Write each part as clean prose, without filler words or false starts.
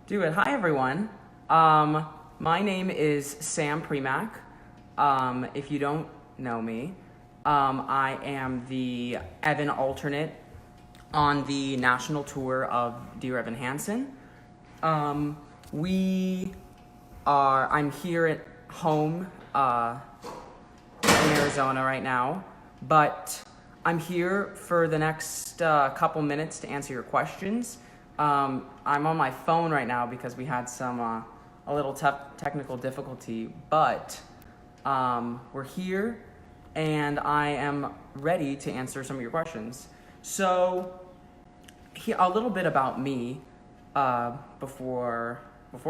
Do it. Hi, everyone. My name is Sam Primack. If you don't know me, I am the Evan alternate on the national tour of Dear Evan Hanson. I'm here at home in Arizona right now, but I'm here for the next couple minutes to answer your questions. I'm on my phone right now because we had a little technical difficulty, but we're here and I am ready to answer some of your questions. So, a little bit about me before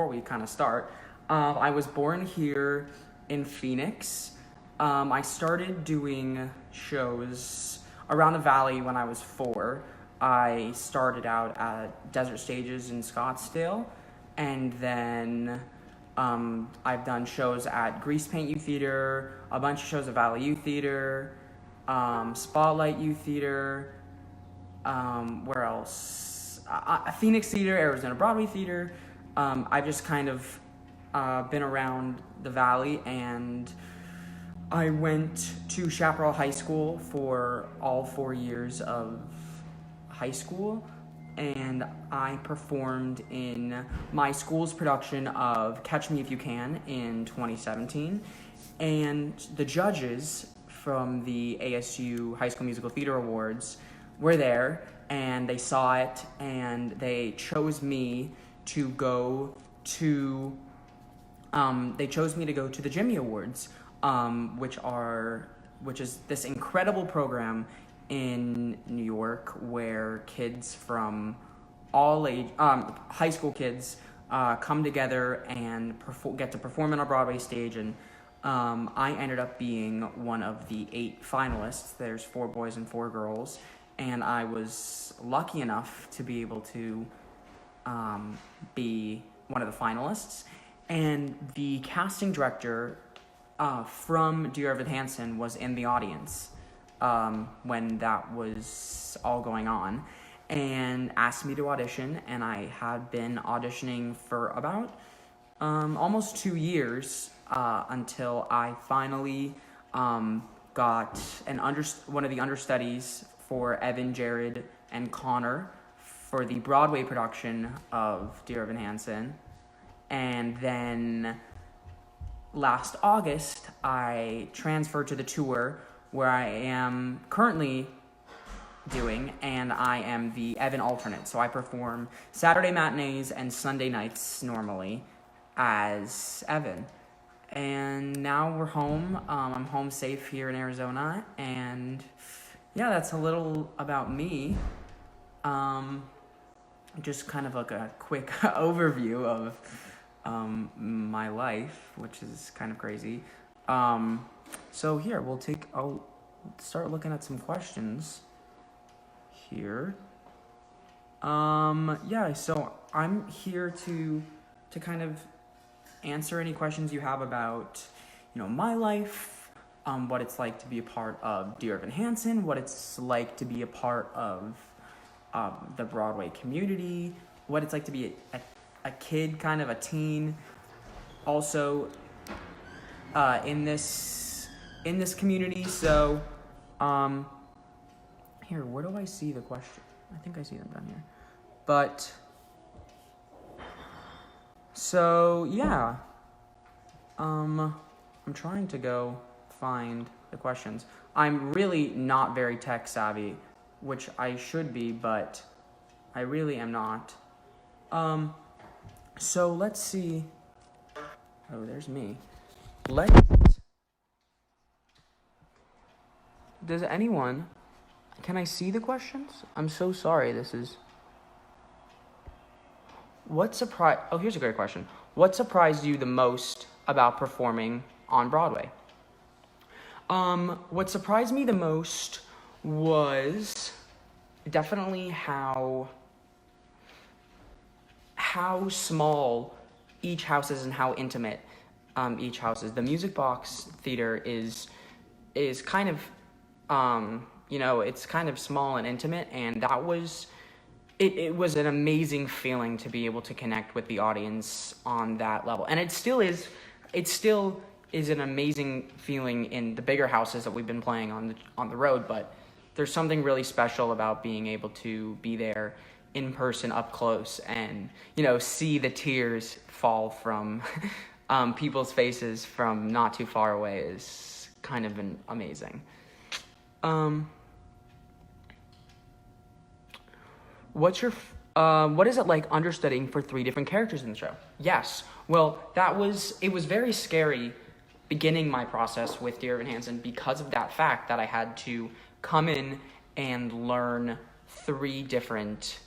we kind of start. I was born here in Phoenix. I started doing shows around the valley when I was 4. I started out at Desert Stages in Scottsdale, and then I've done shows at Grease Paint Youth Theater, a bunch of shows at Valley Youth Theater, Spotlight Youth Theater, where else? Phoenix Theater, Arizona Broadway Theater. I've just kind of been around the valley, and I went to Chaparral High School for all 4 years of high school, and I performed in my school's production of Catch Me If You Can in 2017, and the judges from the ASU High School Musical Theater Awards were there, and they saw it, and they chose me to go to the Jimmy Awards, which is this incredible program in New York where kids from all age, high school kids, come together and get to perform on a Broadway stage. And I ended up being one of the 8 finalists. There's 4 boys and 4 girls, and I was lucky enough to be able to be one of the finalists. And the casting director from Dear Evan Hanson was in the audience when that was all going on, and asked me to audition, and I had been auditioning for about almost 2 years until I finally got one of the understudies for Evan, Jared, and Connor for the Broadway production of Dear Evan Hanson. And then last August, I transferred to the tour where I am currently doing, and I am the Evan alternate. So I perform Saturday matinees and Sunday nights normally as Evan. And now we're home. I'm home safe here in Arizona, and yeah, that's a little about me. Just kind of like a quick overview of my life, which is kind of crazy. So here, I'll start looking at some questions here. Yeah, so I'm here to kind of answer any questions you have about, my life, what it's like to be a part of Dear Evan Hanson, what it's like to be a part of the Broadway community, what it's like to be a kid, kind of a teen, also in this community. So here, where do I see the question? I think I see them down here. But so yeah, I'm trying to go find the questions. I'm really not very tech savvy, which I should be, but I really am not. So let's see. Oh, there's me. Does anyone, can I see the questions? I'm so sorry, here's a great question. What surprised you the most about performing on Broadway? What surprised me the most was definitely how small each house is and how intimate each house is. The Music Box Theater is kind of, it's kind of small and intimate, and that was it was an amazing feeling to be able to connect with the audience on that level. And it still is an amazing feeling in the bigger houses that we've been playing on the road, but there's something really special about being able to be there in person up close and, see the tears fall from people's faces from not too far away is kind of amazing. What is it like understudying for 3 different characters in the show? Yes. Well, it was very scary beginning my process with Dear Evan Hansen because of that fact that I had to come in and learn 3 different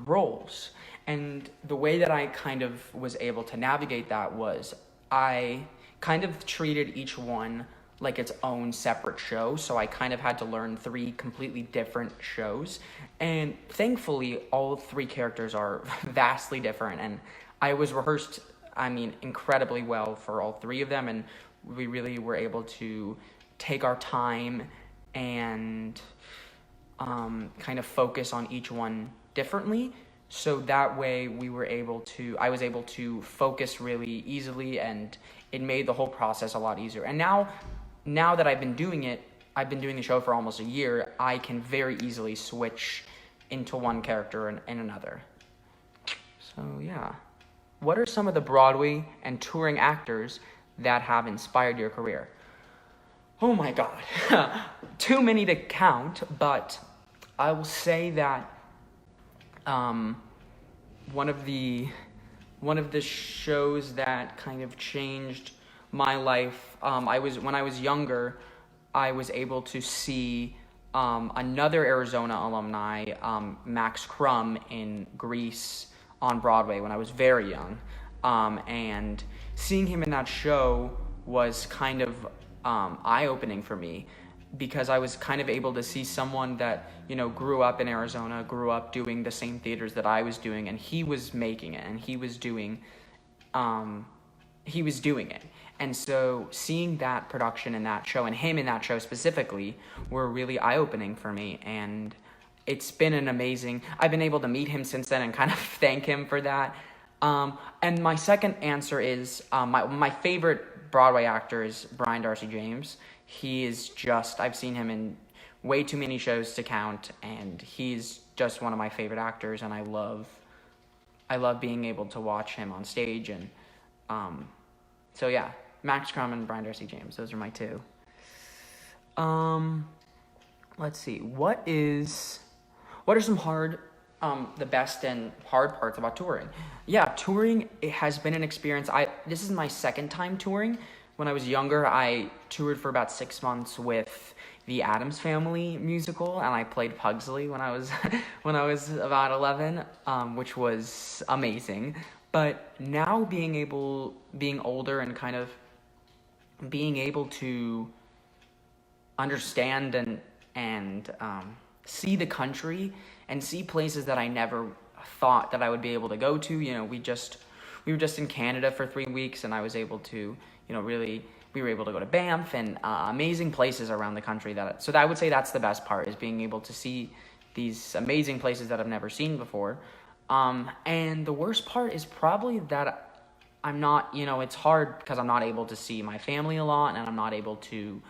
roles. And the way that I kind of was able to navigate that was I kind of treated each one like its own separate show, so I kind of had to learn 3 completely different shows, and thankfully all 3 characters are vastly different, and I was rehearsed, incredibly well for all 3 of them, and we really were able to take our time and kind of focus on each one differently, so that way I was able to focus really easily, and it made the whole process a lot easier. And now that I've been doing the show for almost a year, I can very easily switch into one character and another. So yeah. What are some of the Broadway and touring actors that have inspired your career? Oh my God. Too many to count, but I will say that one of the shows that kind of changed my life, when I was younger, I was able to see another Arizona alumni, Max Crumb, in Grease on Broadway when I was very young, and seeing him in that show was kind of eye-opening for me, because I was kind of able to see someone that, grew up in Arizona, grew up doing the same theaters that I was doing, and he was making it, and he was doing it. And so seeing that production in that show, and him in that show specifically, were really eye-opening for me, and it's been I've been able to meet him since then and kind of thank him for that. And my second answer is, my favorite Broadway actor is Brian Darcy James. He is I've seen him in way too many shows to count, and he's just one of my favorite actors, and I love being able to watch him on stage, and so yeah, Max Crumb and Brian Darcy James, those are my 2. Let's see, what are some the best and hard parts about touring? Yeah, touring, it has been an experience. This is my 2nd time touring. When I was younger, I toured for about 6 months with the Addams Family musical, and I played Pugsley when I was about 11, which was amazing. But now being older and kind of being able to understand and see the country and see places that I never thought that I would be able to go to. We were just in Canada for 3 weeks, and I was able to, we were able to go to Banff and amazing places around the country. So I would say that's the best part, is being able to see these amazing places that I've never seen before. And the worst part is probably that I'm not, it's hard because I'm not able to see my family a lot, and I'm not able to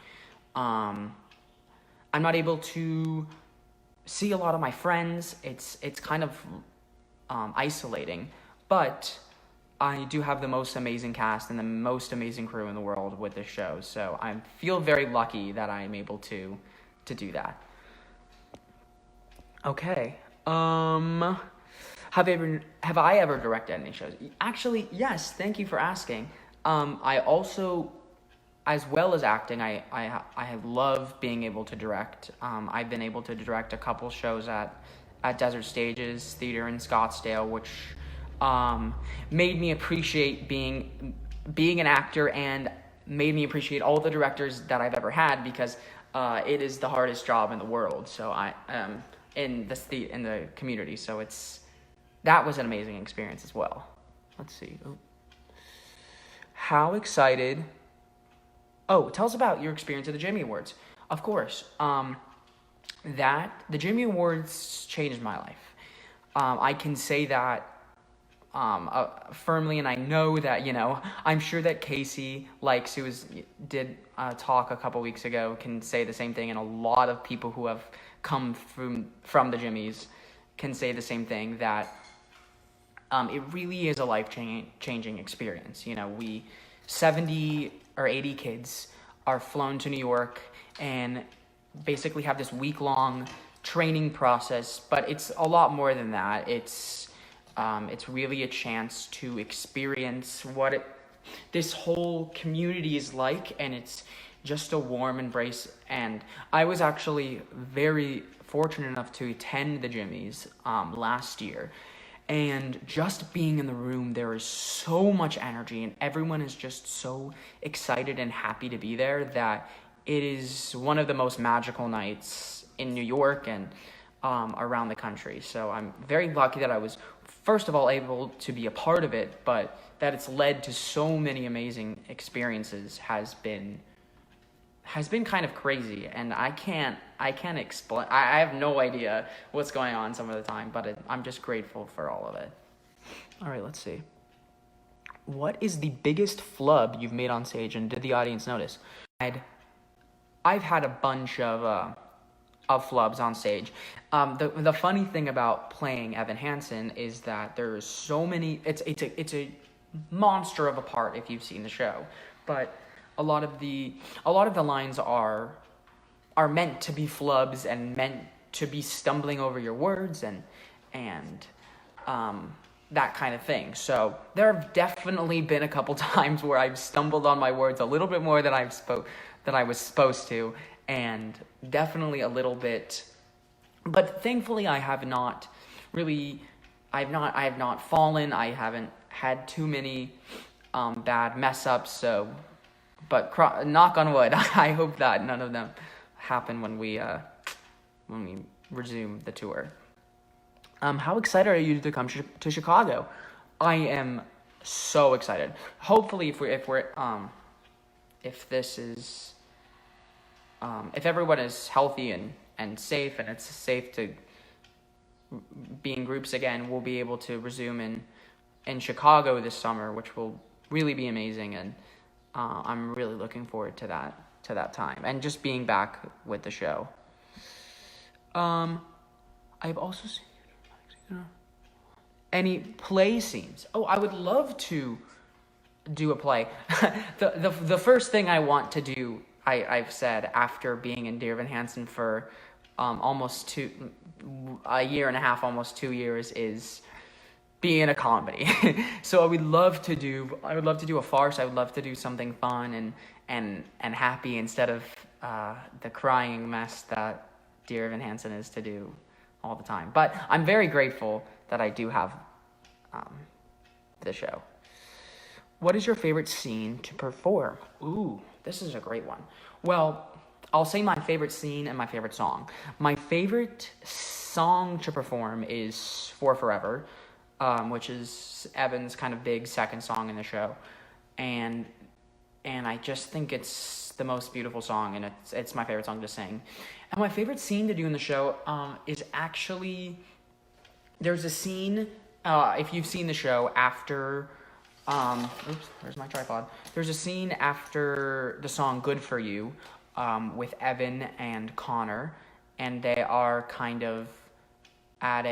see a lot of my friends. It's kind of isolating, but I do have the most amazing cast and the most amazing crew in the world with this show, so I feel very lucky that I'm able to do that. Okay. Have I ever directed any shows? Actually, yes. Thank you for asking. I also, as well as acting, I love being able to direct. I've been able to direct a couple shows at Desert Stages Theater in Scottsdale, which made me appreciate being an actor, and made me appreciate all the directors that I've ever had, because it is the hardest job in the world. So I in the community. So that was an amazing experience as well. Let's see. How excited? Oh, tell us about your experience at the Jimmy Awards. Of course. that the Jimmy Awards changed my life. I can say that firmly, and I know that, I'm sure that Casey Likes, who did talk a couple weeks ago, can say the same thing, and a lot of people who have come from the Jimmys can say the same thing, that it really is a life-changing experience. 70 or 80 kids are flown to New York and basically have this week-long training process, but it's a lot more than that. It's really a chance to experience what this whole community is like, and it's just a warm embrace. And I was actually very fortunate enough to attend the Jimmys last year, and just being in the room, there is so much energy, and everyone is just so excited and happy to be there, that it is one of the most magical nights in New York and around the country. So I'm very lucky that I was, first of all, able to be a part of it, but that it's led to so many amazing experiences has been kind of crazy, and I can't explain. I have no idea what's going on some of the time, but I'm just grateful for all of it. All right, let's see. What is the biggest flub you've made on stage, and did the audience notice? I've had a bunch of flubs on stage. The funny thing about playing Evan Hansen is that there's so many. It's a monster of a part if you've seen the show, but a lot of the lines are meant to be flubs and meant to be stumbling over your words and that kind of thing. So there have definitely been a couple times where I've stumbled on my words a little bit more than I was supposed to, and definitely a little bit. But thankfully, I have not fallen. I haven't had too many bad mess ups. So, but knock on wood, I hope that none of them happen when we resume the tour. How excited are you to come to Chicago? I am so excited. Hopefully, if everyone is healthy and safe, and it's safe to be in groups again, we'll be able to resume in Chicago this summer, which will really be amazing, and I'm really looking forward to that time, and just being back with the show. I've also seen any play scenes. Oh, I would love to do a play. the first thing I want to do, I've said, after being in Dear Evan Hansen for almost a year and a half, almost 2 years, is be in a comedy. So I would love to do a farce. I would love to do something fun and happy, instead of the crying mess that Dear Evan Hansen is to do all the time. But I'm very grateful that I do have the show. What is your favorite scene to perform? Ooh, this is a great one. Well, I'll say my favorite scene and my favorite song. My favorite song to perform is For Forever, which is Evan's kind of big second song in the show. And I just think it's the most beautiful song, and it's my favorite song to sing. And my favorite scene to do in the show is actually, there's a scene, if you've seen the show, after, oops, where's my tripod? There's a scene after the song Good For You with Evan and Connor, and they are kind of at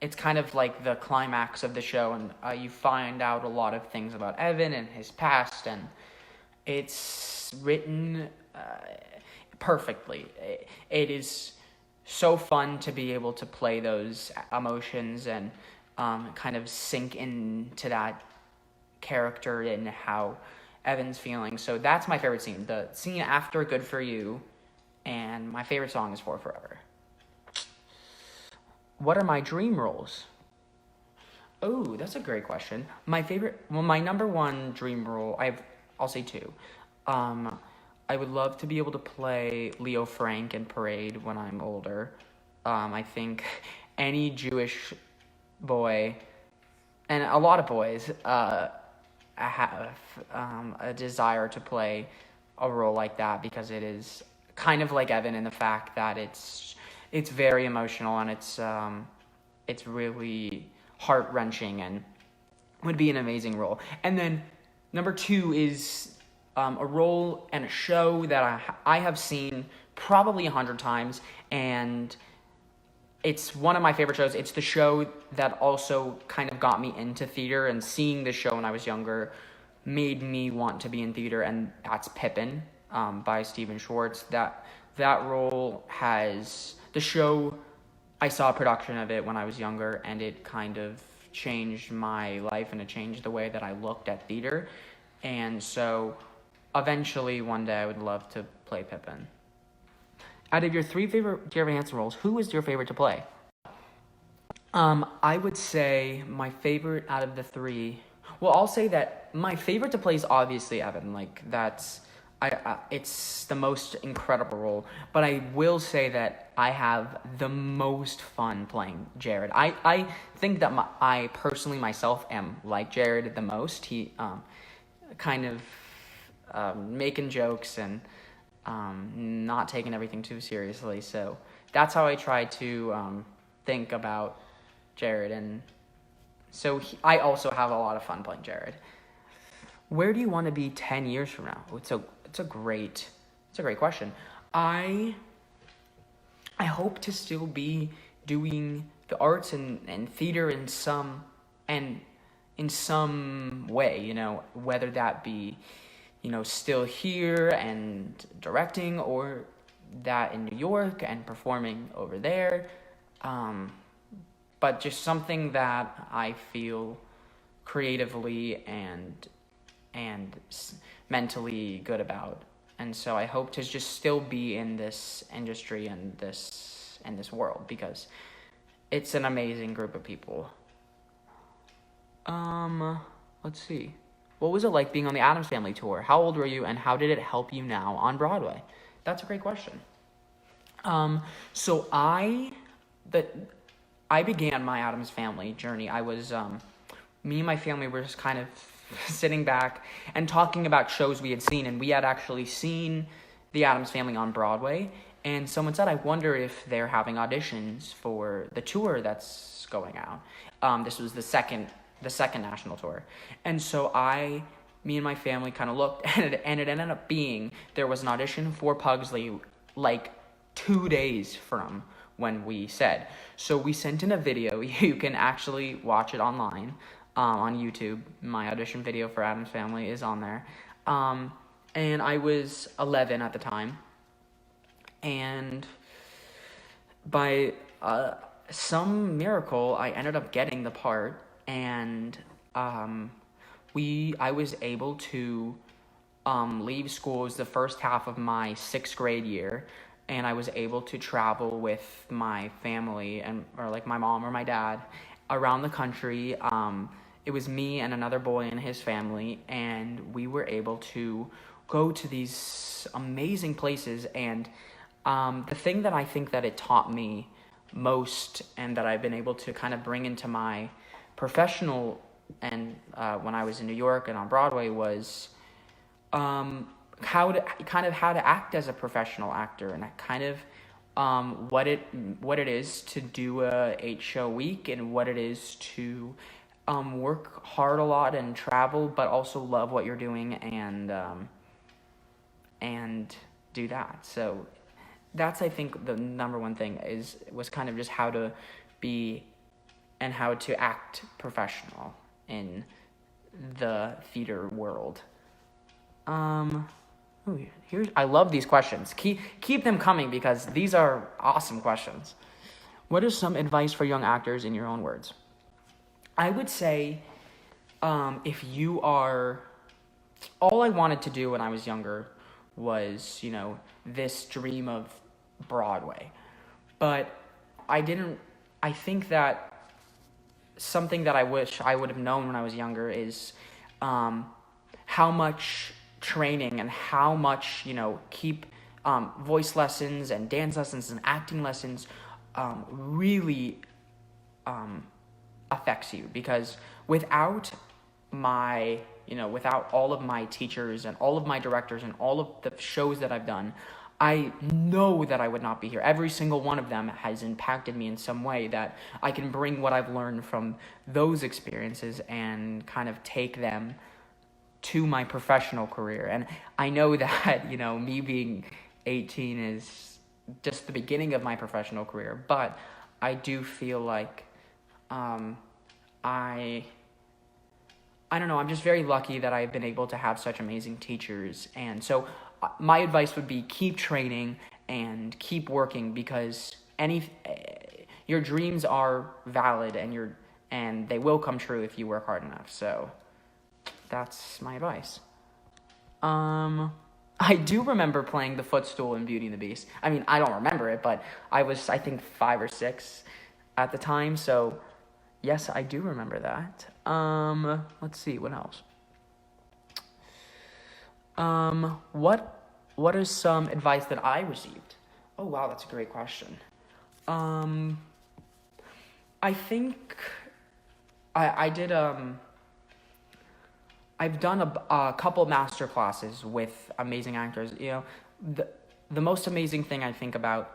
it's kind of like the climax of the show, and you find out a lot of things about Evan and his past, and it's written perfectly. It is so fun to be able to play those emotions and kind of sink into that character and how Evan's feeling. So that's my favorite scene, the scene after Good For You, and my favorite song is For Forever. What are my dream roles? Oh, that's a great question. My number one dream role, I'll say two. I would love to be able to play Leo Frank in Parade when I'm older. I think any Jewish boy, and a lot of boys, have a desire to play a role like that, because it is kind of like Evan in the fact that it's very emotional, and it's really heart-wrenching, and would be an amazing role. And then number 2 is a role and a show that I have seen probably 100 times, and it's one of my favorite shows. It's the show that also kind of got me into theater, and seeing this show when I was younger made me want to be in theater, and that's Pippin by Stephen Schwartz. That role has... The show, I saw a production of it when I was younger, and it kind of changed my life, and it changed the way that I looked at theater. And so eventually one day I would love to play Pippin. Out of your 3 favorite Dear Evan Hansen roles, who is your favorite to play? I would say my favorite out of the 3... Well, I'll say that my favorite to play is obviously Evan. Like, that's... it's the most incredible role. But I will say that I have the most fun playing Jared. I think that I personally myself am like Jared the most. He kind of making jokes and not taking everything too seriously. So that's how I try to think about Jared. And so I also have a lot of fun playing Jared. Where do you want to be 10 years from now? It's a great question. I hope to still be doing the arts and theater in some way, you know, whether that be, you know, still here and directing, or that in New York and performing over there. But just something that I feel creatively and mentally good about. And so I hope to just still be in this industry and this world, because it's an amazing group of people. Let's see. What was it like being on the Addams Family tour? How old were you, and how did it help you now on Broadway? That's a great question. So I began my Addams Family journey. I was, me and my family were just kind of sitting back and talking about shows we had seen, and we had actually seen the Addams Family on Broadway, and someone said, I wonder if they're having auditions for the tour that's going out. This was the second national tour. And so me and my family kind of looked, and it ended up being, there was an audition for Pugsley like 2 days from when we said. So we sent in a video. You can actually watch it online on YouTube. My audition video for Addams Family is on there. And I was 11 at the time. And by some miracle, I ended up getting the part. And I was able to leave school. It was the first half of my 6th grade year, and I was able to travel with my family or like my mom or my dad around the country. It was me and another boy and his family, and we were able to go to these amazing places. And the thing that I think that it taught me most, and that I've been able to kind of bring into my professional and when I was in New York and on Broadway, was how to act as a professional actor, and kind of what it is to do a 8-show week, and what it is to work hard a lot and travel, but also love what you're doing and do that. So that's, I think, the number one thing was kind of just how to be and how to act professional in the theater world. I love these questions. Keep them coming, because these are awesome questions. What is some advice for young actors in your own words? I would say, if you are... All I wanted to do when I was younger was, this dream of Broadway. But I think that something that I wish I would have known when I was younger is how much training and how much, keep voice lessons and dance lessons and acting lessons really affects you. Because without without all of my teachers and all of my directors and all of the shows that I've done, I know that I would not be here. Every single one of them has impacted me in some way that I can bring what I've learned from those experiences and kind of take them to my professional career. And I know that, me being 18 is just the beginning of my professional career, but I do feel like I don't know, I'm just very lucky that I've been able to have such amazing teachers. And so my advice would be keep training and keep working, because your dreams are valid and they will come true if you work hard enough. So that's my advice. I do remember playing the footstool in Beauty and the Beast. I mean, I don't remember it, but I was, I think, 5 or 6 at the time, so yes, I do remember that. Let's see, what else? What is some advice that I received? Oh, wow, that's a great question. I think I did, I've done a couple master classes with amazing actors. The most amazing thing I think about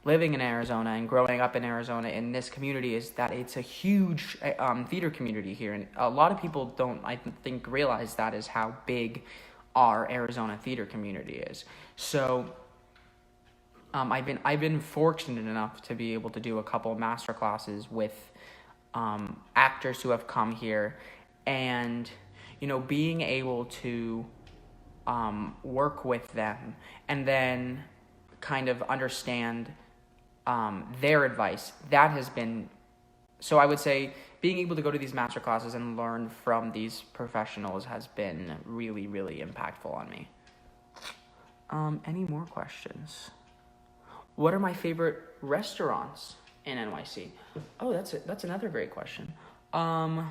living in Arizona and growing up in Arizona in this community is that it's a huge theater community here, and a lot of people don't, I think, realize that is how big our Arizona theater community is. So I've been fortunate enough to be able to do a couple master classes with actors who have come here, and being able to work with them and then kind of understand their advice, that has been, so I would say being able to go to these master classes and learn from these professionals has been really, really impactful on me. Any more questions? What are my favorite restaurants in NYC? Oh, that's another great question. Well,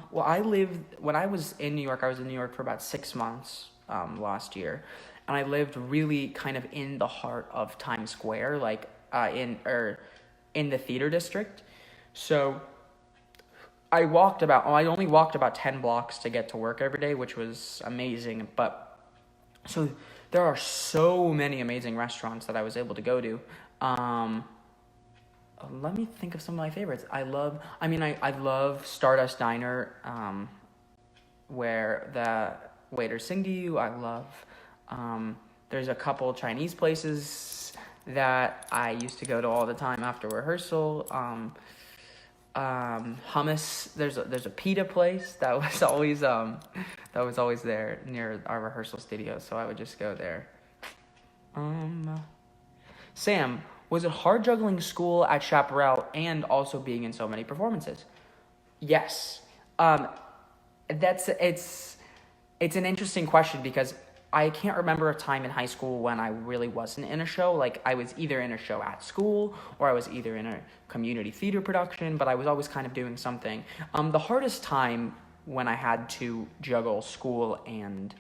when I was in New York, I was in New York for about 6 months last year, and I lived really kind of in the heart of Times Square, like in the theater district. So I only walked about 10 blocks to get to work every day, which was amazing. But so there are so many amazing restaurants that I was able to go to. Let me think of some of my favorites. I love Stardust Diner, where the waiters sing to you. I love, there's a couple Chinese places that I used to go to all the time after rehearsal. Hummus, there's a pita place that was always there near our rehearsal studio, so I would just go there. Sam, was it hard juggling school at Chaparral and also being in so many performances? Yes. It's an interesting question, because I can't remember a time in high school when I really wasn't in a show. Like, I was either in a show at school or I was either in a community theater production, but I was always kind of doing something. The hardest time when I had to juggle school and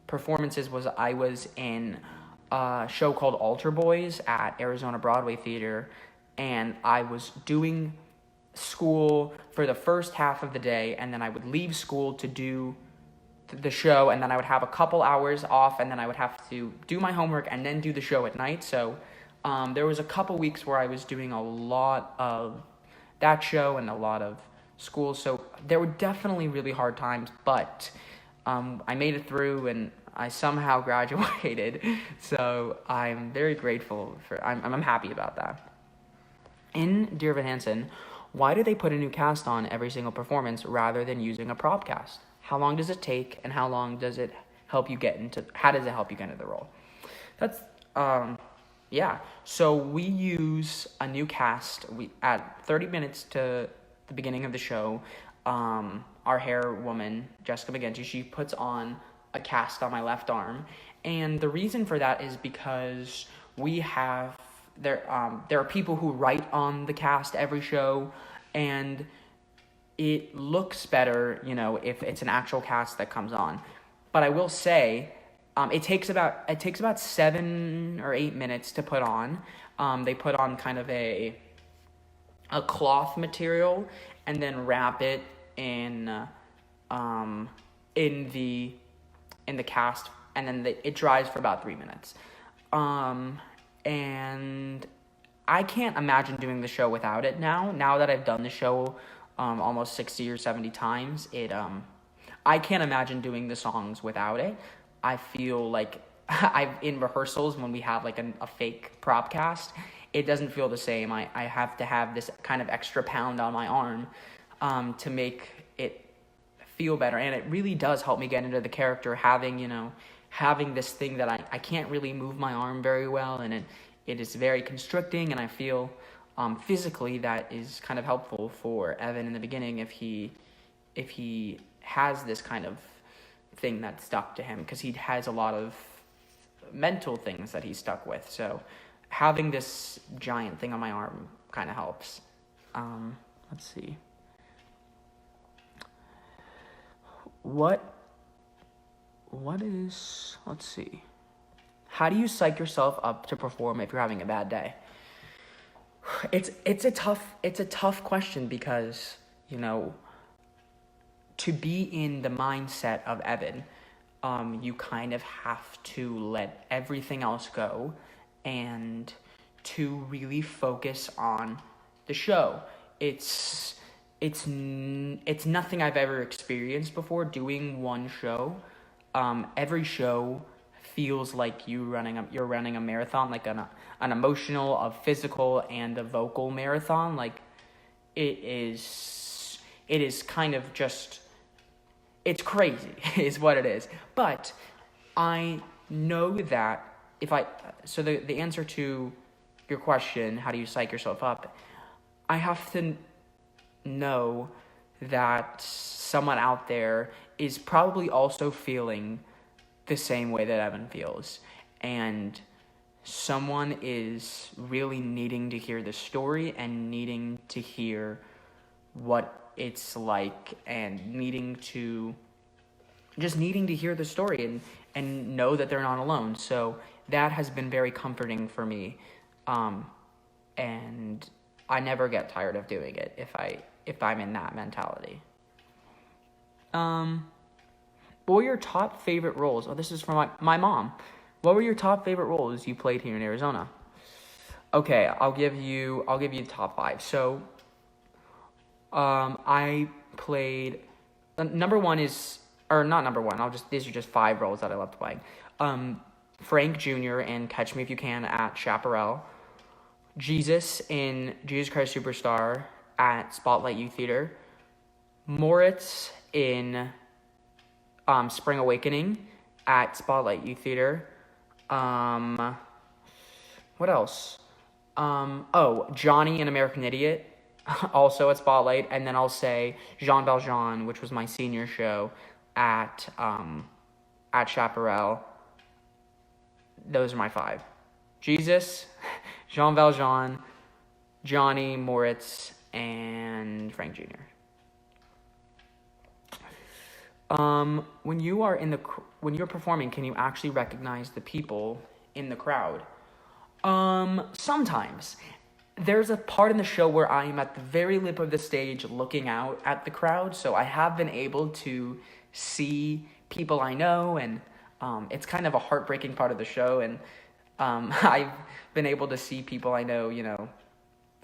performances was I was in a show called Altar Boys at Arizona Broadway Theater, and I was doing school for the first half of the day, and then I would leave school to do the show, and then I would have a couple hours off, and then I would have to do my homework and then do the show at night. So there was a couple weeks where I was doing a lot of that show and a lot of school, so there were definitely really hard times, but I made it through and I somehow graduated, so I'm very grateful I'm happy about that. In Dear Evan Hansen, why do they put a new cast on every single performance rather than using a prop cast? How long does it take, and how does it help you get into the role? That's, yeah. So we use a new cast. We at 30 minutes to the beginning of the show, our hair woman, Jessica McGinty, she puts on a cast on my left arm. And the reason for that is because there are people who write on the cast every show, and it looks better, if it's an actual cast that comes on. But I will say, it takes about 7 or 8 minutes to put on. They put on kind of a cloth material and then wrap it in the cast, and then it dries for about 3 minutes. and I can't imagine doing the show without it now. Now that I've done the show almost 60 or 70 times, I can't imagine doing the songs without it. I feel like in rehearsals when we have like a fake prop cast, it doesn't feel the same. I have to have this kind of extra pound on my arm to make it feel better, and it really does help me get into the character, having this thing that I can't really move my arm very well, and it is very constricting, and I feel physically that is kind of helpful for Evan in the beginning if he has this kind of thing that's stuck to him, because he has a lot of mental things that he's stuck with. So having this giant thing on my arm kind of helps. Let's see. Let's see. How do you psych yourself up to perform if you're having a bad day? It's a tough question, because, to be in the mindset of Evan, you kind of have to let everything else go and to really focus on the show. It's nothing I've ever experienced before, doing one show. Every show feels like you're running a marathon, like an emotional, a physical, and a vocal marathon. Like it is kind of just, it's crazy is what it is. But I know that so the answer to your question, how do you psych yourself up? I have to know that someone out there is probably also feeling the same way that Evan feels, and someone is really needing to hear the story and needing to hear what it's like, and needing to hear the story and know that they're not alone. So that has been very comforting for me, and I never get tired of doing it if I'm in that mentality. What were your top favorite roles? Oh, this is from my mom. What were your top favorite roles you played here in Arizona? Okay, I'll give you the top 5. So, I played, number one is, or not number one, these are just 5 roles that I loved playing. Frank Jr. in Catch Me If You Can at Chaparral. Jesus in Jesus Christ Superstar at Spotlight Youth Theater. Moritz in Spring Awakening at Spotlight Youth Theater. What else? Johnny in American Idiot, also at Spotlight. And then I'll say Jean Valjean, which was my senior show at Chaparral. Those are my 5. Jesus, Jean Valjean, Johnny, Moritz, and Frank Jr. When you're performing, can you actually recognize the people in the crowd? Sometimes. There's a part in the show where I am at the very lip of the stage looking out at the crowd, so I have been able to see people I know, and it's kind of a heartbreaking part of the show, and I've been able to see people I know,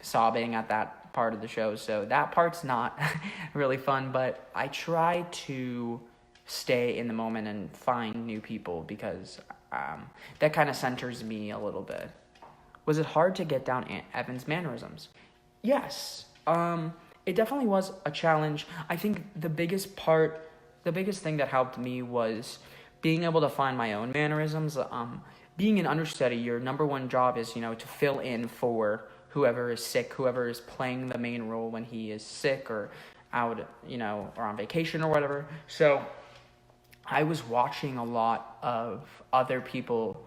sobbing at that part of the show, so that part's not really fun, but I try to stay in the moment and find new people, because that kind of centers me a little bit. Was it hard to get down Evan's mannerisms? Yes, it definitely was a challenge. I think the biggest thing that helped me was being able to find my own mannerisms. Being an understudy, your number one job is, to fill in for whoever is sick, whoever is playing the main role when he is sick or out, or on vacation or whatever. So I was watching a lot of other people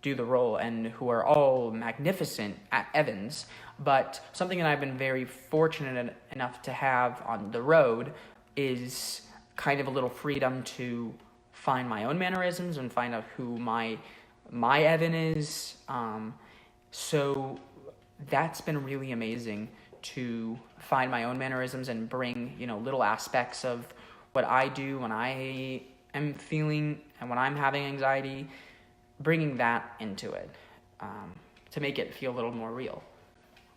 do the role, and who are all magnificent at Evans. But something that I've been very fortunate enough to have on the road is kind of a little freedom to find my own mannerisms and find out who my Evan is. So that's been really amazing, to find my own mannerisms and bring, little aspects of what I do when I am feeling and when I'm having anxiety, bringing that into it. to make it feel a little more real.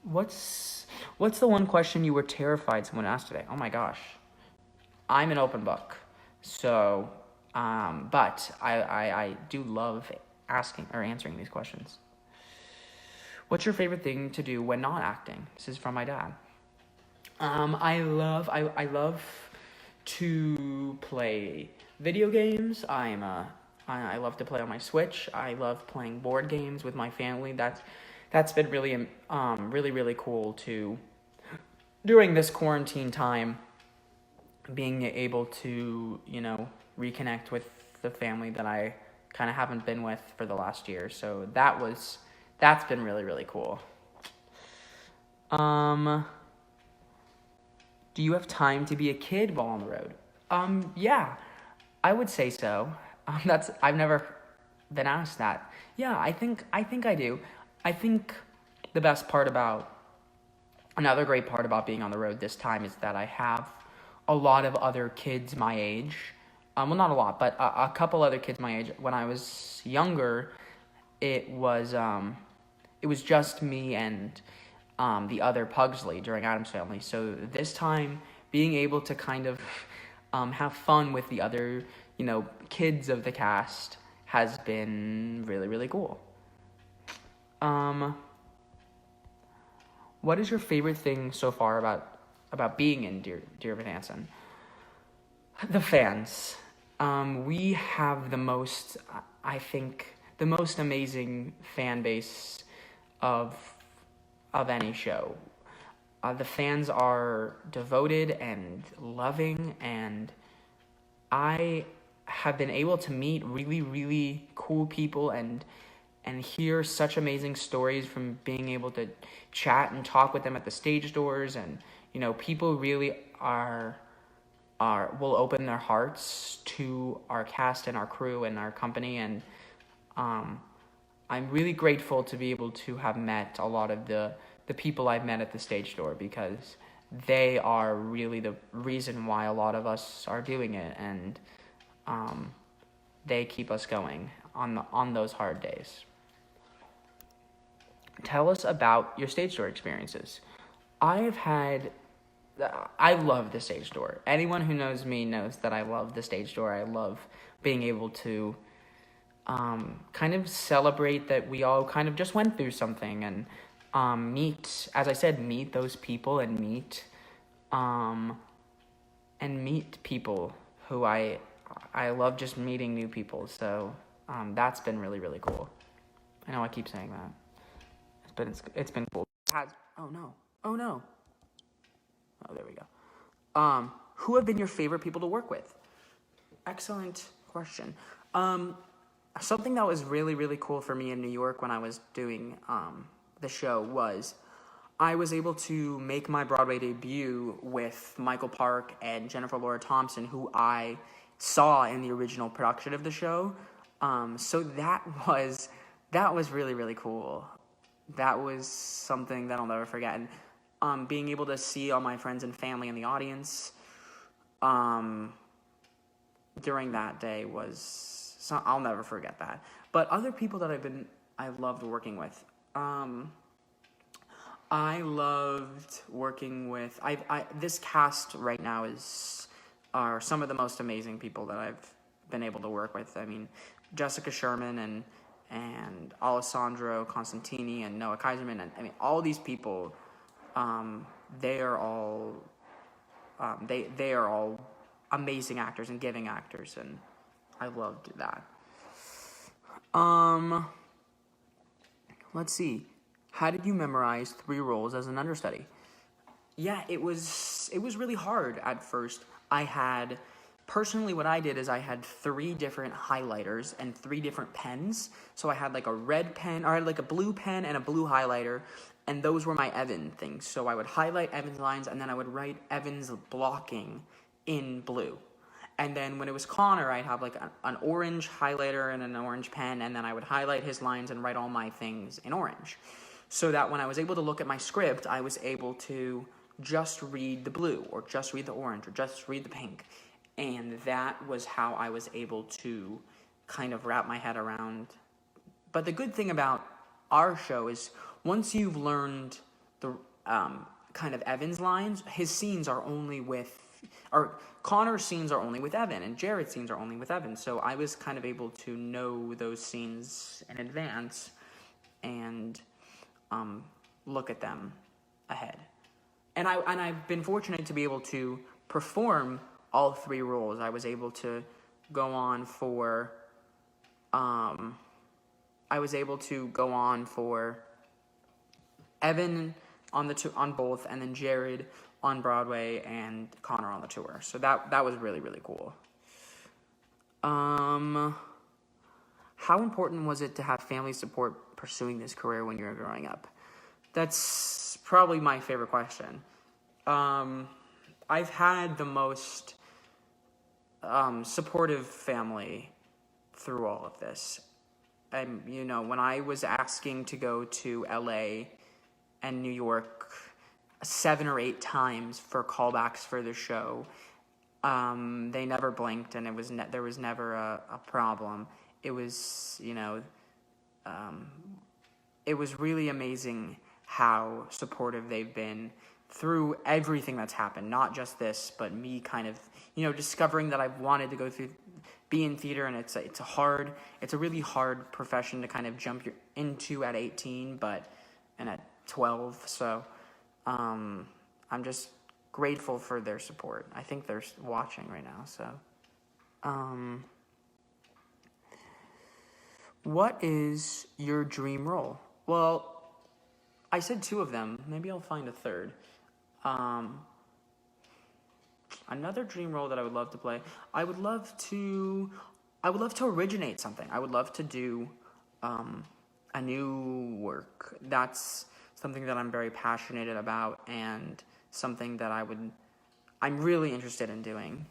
What's the one question you were terrified someone asked today? Oh my gosh. I'm an open book. So, but I do love asking or answering these questions. What's your favorite thing to do when not acting? This is from my dad. I love to play video games. I love to play on my Switch. I love playing board games with my family. That's been really really cool to during this quarantine time, being able to, reconnect with the family that I kind of haven't been with for the last year. So that's been really really cool. Do you have time to be a kid while on the road? Yeah, I would say so. I've never been asked that. Yeah, I think I do. I think the best part another great part about being on the road this time is that I have a lot of other kids my age. Well, not a lot, but a couple other kids my age. When I was younger, it was just me and the other Pugsley during Addams Family. So this time, being able to kind of have fun with the other, kids of the cast has been really, really cool. What is your favorite thing so far about being in Dear Evan Hansen? The fans. We have the most amazing fan base of any show. The fans are devoted and loving, and I have been able to meet really, really cool people and hear such amazing stories from being able to chat and talk with them at the stage doors. And, people really will open their hearts to our cast and our crew and our company. And I'm really grateful to be able to have met a lot of the people I've met at the stage door, because they are really the reason why a lot of us are doing it. And they keep us going on those hard days. Tell us about your stage door experiences. I love the stage door. Anyone who knows me knows that I love the stage door. I love being able to kind of celebrate that we all kind of just went through something, and meet those people and meet people who I love just meeting new people. So that's been really, really cool. I know I keep saying that, but it's been cool. Oh no. Oh, there we go. Who have been your favorite people to work with? Excellent question. Something that was really, really cool for me in New York when I was doing the show was I was able to make my Broadway debut with Michael Park and Jennifer Laura Thompson, who I saw in the original production of the show. So that was really, really cool. That was something that I'll never forget. And being able to see all my friends and family in the audience during that day I'll never forget that. But other people that I loved working with. I loved working with this cast right now are some of the most amazing people that I've been able to work with. I mean, Jessica Sherman and Alessandro Constantini and Noah Kaiserman, and I mean all these people. They are all amazing actors and giving actors, and I loved that. Let's see. How did you memorize 3 roles as an understudy? Yeah, it was really hard at first. Personally, what I did is I had 3 different highlighters and 3 different pens. So I had like a red pen, or I had like a blue pen and a blue highlighter, and those were my Evan things. So I would highlight Evan's lines, and then I would write Evan's blocking in blue. And then when it was Connor, I'd have like an orange highlighter and an orange pen, and then I would highlight his lines and write all my things in orange. So that when I was able to look at my script, I was able to just read the blue, or just read the orange, or just read the pink. And that was how I was able to kind of wrap my head around. But the good thing about our show is once you've learned the kind of Evan's lines, his scenes are only with, or Connor's scenes are only with Evan, and Jared's scenes are only with Evan. So I was kind of able to know those scenes in advance and look at them ahead. And I've been fortunate to be able to perform all three roles. I was able to go on for Evan on both, and then Jared on Broadway and Connor on the tour. So that was really, really cool. How important was it to have family support pursuing this career when you were growing up? That's probably my favorite question. I've had the most supportive family through all of this. When I was asking to go to LA and New York 7 or 8 times for callbacks for the show, they never blinked, and there was never a problem. It was, it was really amazing how supportive they've been through everything that's happened, not just this, but me kind of, discovering that I've wanted to be in theater, and it's a really hard profession to kind of jump into at 18, and at 12, so I'm just grateful for their support. I think they're watching right now, so. What is your dream role? Well, I said 2 of them. Maybe I'll find a third. Another dream role that I would love to play. I would love to originate something. I would love to do a new work. That's something that I'm very passionate about, and something that I'm really interested in doing.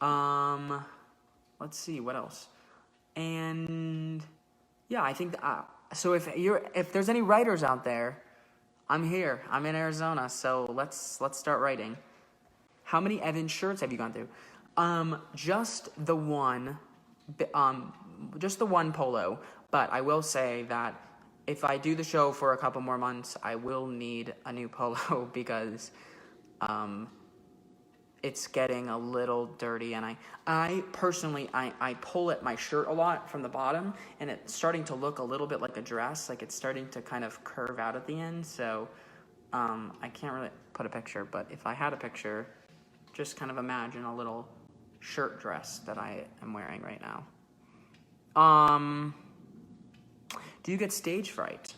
Let's see, what else? And yeah, I think so. If there's any writers out there, I'm here. I'm in Arizona, so let's start writing. How many Evan shirts have you gone through? Just the one polo. But I will say that if I do the show for a couple more months, I will need a new polo because it's getting a little dirty, and I personally pull at my shirt a lot from the bottom, and it's starting to look a little bit like a dress, like it's starting to kind of curve out at the end, so I can't really put a picture, but if I had a picture, just kind of imagine a little shirt dress that I am wearing right now. Do you get stage fright?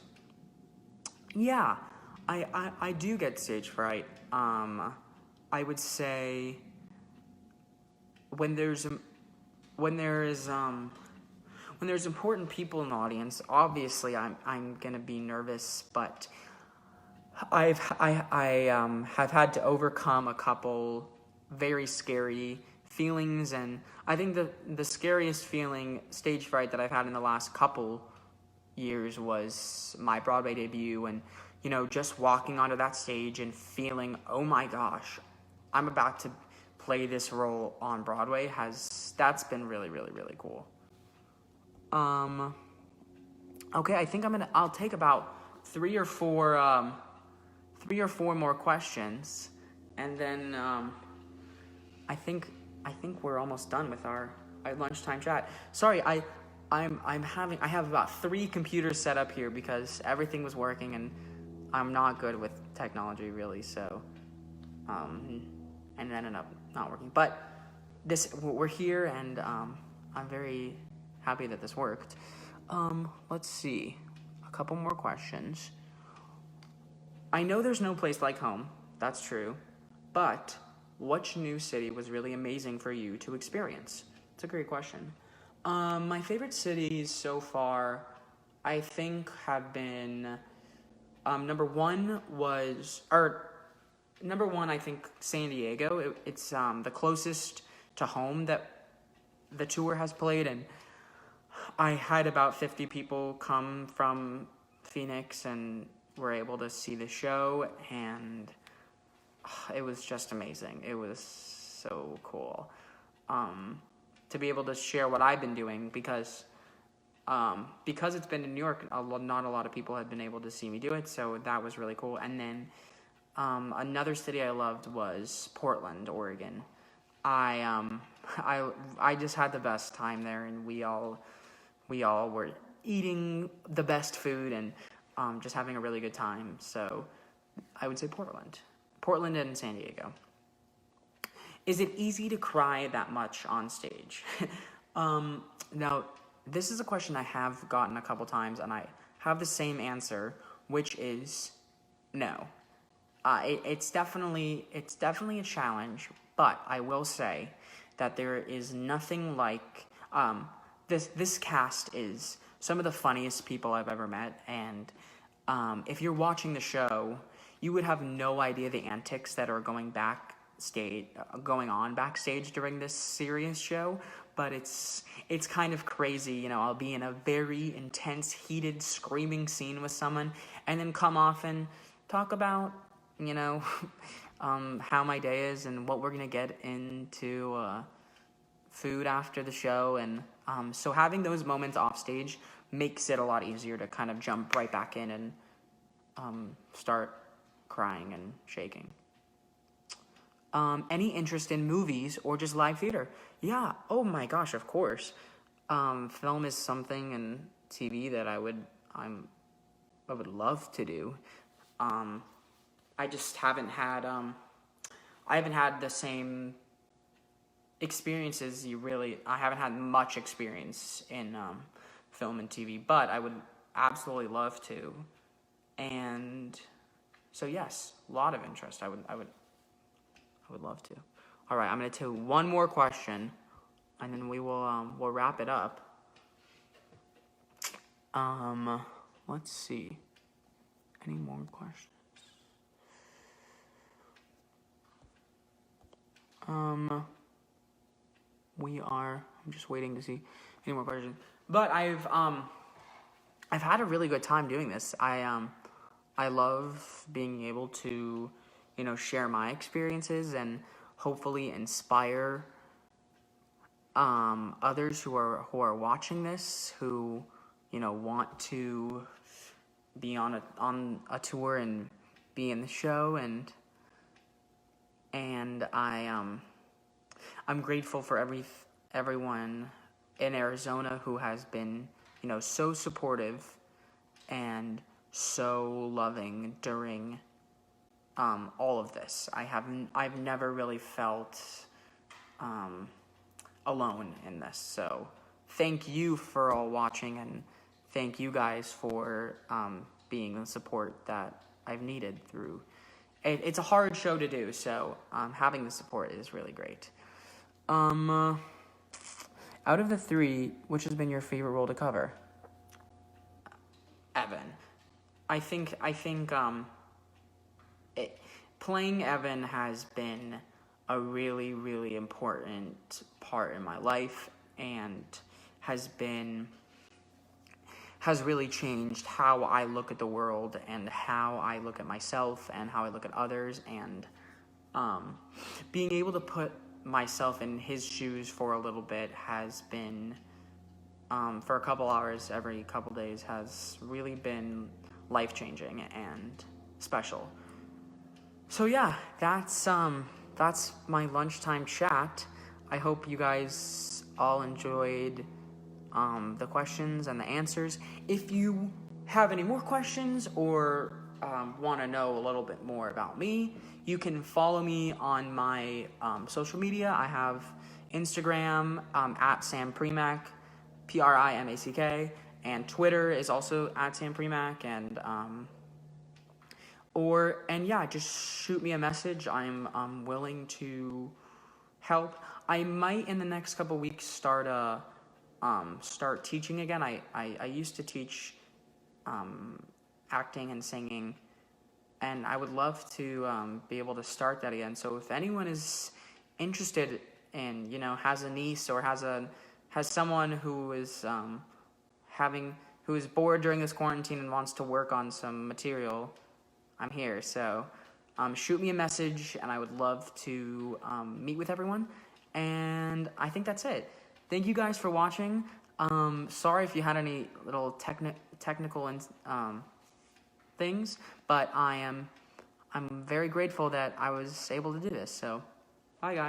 Yeah, I do get stage fright. I would say when there's important people in the audience, obviously I'm gonna be nervous, but I have had to overcome a couple very scary feelings, and I think the scariest feeling, stage fright, that I've had in the last couple years was my Broadway debut, and just walking onto that stage and feeling, oh my gosh, I'm about to play this role on Broadway. That's been really, really, really cool. Okay, I think I'll take about 3 or 4 more questions, and then I think we're almost done with our lunchtime chat. Sorry, I have about 3 computers set up here because everything was working, and I'm not good with technology really, so and it ended up not working. But we're here, and I'm very happy that this worked. Let's see, a couple more questions. I know there's no place like home, that's true, but which new city was really amazing for you to experience? It's a great question. My favorite cities so far, I think, have been, number one, I think San Diego. It's the closest to home that the tour has played, and I had about 50 people come from Phoenix and were able to see the show, and it was just amazing. It was so cool to be able to share what I've been doing, because because it's been in New York, not a lot of people have been able to see me do it, so that was really cool. And then another city I loved was Portland, Oregon. I just had the best time there, and we all were eating the best food and just having a really good time. So I would say Portland and San Diego. Is it easy to cry that much on stage? Now, this is a question I have gotten a couple times, and I have the same answer, which is no. It's definitely a challenge, but I will say that there is nothing like this cast is some of the funniest people I've ever met, and if you're watching the show, you would have no idea the antics that are going on backstage during this serious show. But it's kind of crazy, you know. I'll be in a very intense, heated, screaming scene with someone, and then come off and talk about, you know, how my day is and what we're gonna get into food after the show. And so having those moments off stage makes it a lot easier to kind of jump right back in and start crying and shaking. Any interest in movies or just live theater? Yeah, oh my gosh, of course. Film is something, and TV that I would love to do. I just haven't had the same experiences. I haven't had much experience in film and TV, but I would absolutely love to. And so yes, a lot of interest. I would love to. All right, I'm gonna take one more question, and then we'll wrap it up. Let's see. Any more questions? I'm just waiting to see any more questions. But I've had a really good time doing this. I love being able to, you know, share my experiences and hopefully inspire others who are watching this, who, you know, want to be on a tour and be in the show. And I'm grateful for everyone in Arizona who has been, you know, so supportive and so loving during all of this. I've never really felt alone in this. So thank you for all watching, and thank you guys for being the support that I've needed through. It's a hard show to do, so having the support is really great. Out of the three, which has been your favorite role to cover? Evan. I think playing Evan has been a really, really important part in my life, and has really changed how I look at the world and how I look at myself and how I look at others. And being able to put myself in his shoes for a little bit has been, for a couple hours every couple days, has really been life-changing and special. So yeah, that's my lunchtime chat. I hope you guys all enjoyed the questions and the answers. If you have any more questions or want to know a little bit more about me, you can follow me on my social media. I have Instagram at Sam Primack, Primack, and Twitter is also at Sam Primack, and just shoot me a message. I'm willing to help. I might in the next couple weeks start teaching again. I used to teach acting and singing, and I would love to be able to start that again. So if anyone is interested in, you know, has a niece or has someone who is who is bored during this quarantine and wants to work on some material, I'm here. So shoot me a message, and I would love to meet with everyone. And I think that's it. Thank you guys for watching. Sorry if you had any little technical things, but I'm very grateful that I was able to do this. So, bye guys.